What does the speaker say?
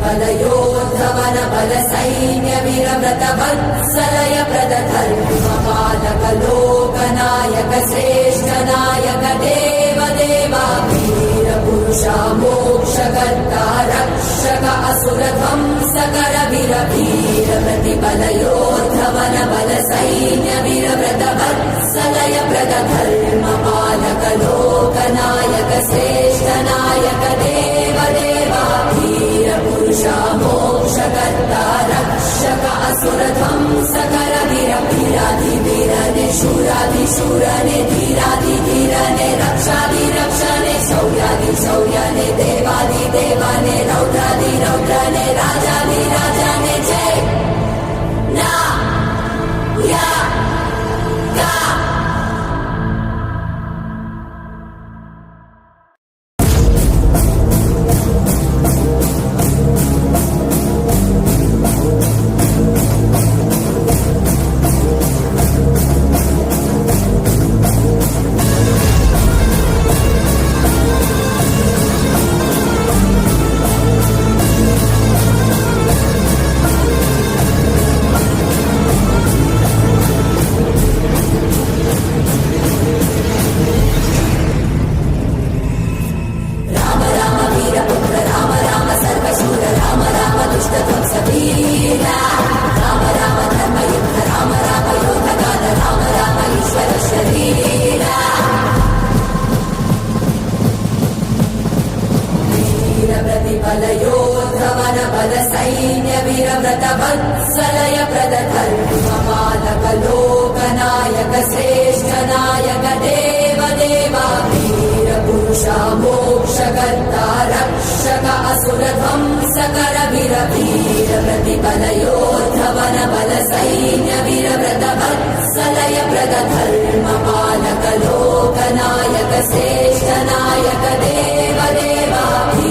प्रतिबलयोद्धवन बल सैन्य वीरव्रत वत्सलय प्रदधर्म पालक लोकनायक श्रेष्ठ नायक देव देवा वीर पुरुषा मोक्षकर्ता रक्षक असुर ध्वंसकर वीर वीर प्रतिबलयोद्धवन बल सैन्य वीरव्रत वत्सलय प्रदधर्म पालक लोकनायक श्रेष्ठ नायक देव देवा वीर पुरुषा मोक्षकर्ता रक्षक असुर ध्वंसकर वीर वीराधि वीरने शूराधि शूरने धीराधि धीरने रक्षाधि रक्षणे शौर्याधि शौर्यने देवाधि देवाने रौद्राधि रौद्रने राजाधि राजाने जय ना या का प्रतिबलयोद्धवन बल सैन्य वीरव्रत वत्सलय प्रदधर्म पालक लोकनायक श्रेष्ठ नायक देव देवा वीर पुरुषा मोक्षकर्ता रक्षक असुर ध्वंसकर वीर वीर प्रतिबलयोद्धवन बल सैन्य वीरव्रत वत्सलय प्रदधर्म पालक लोकनायक श्रेष्ठ नायक देव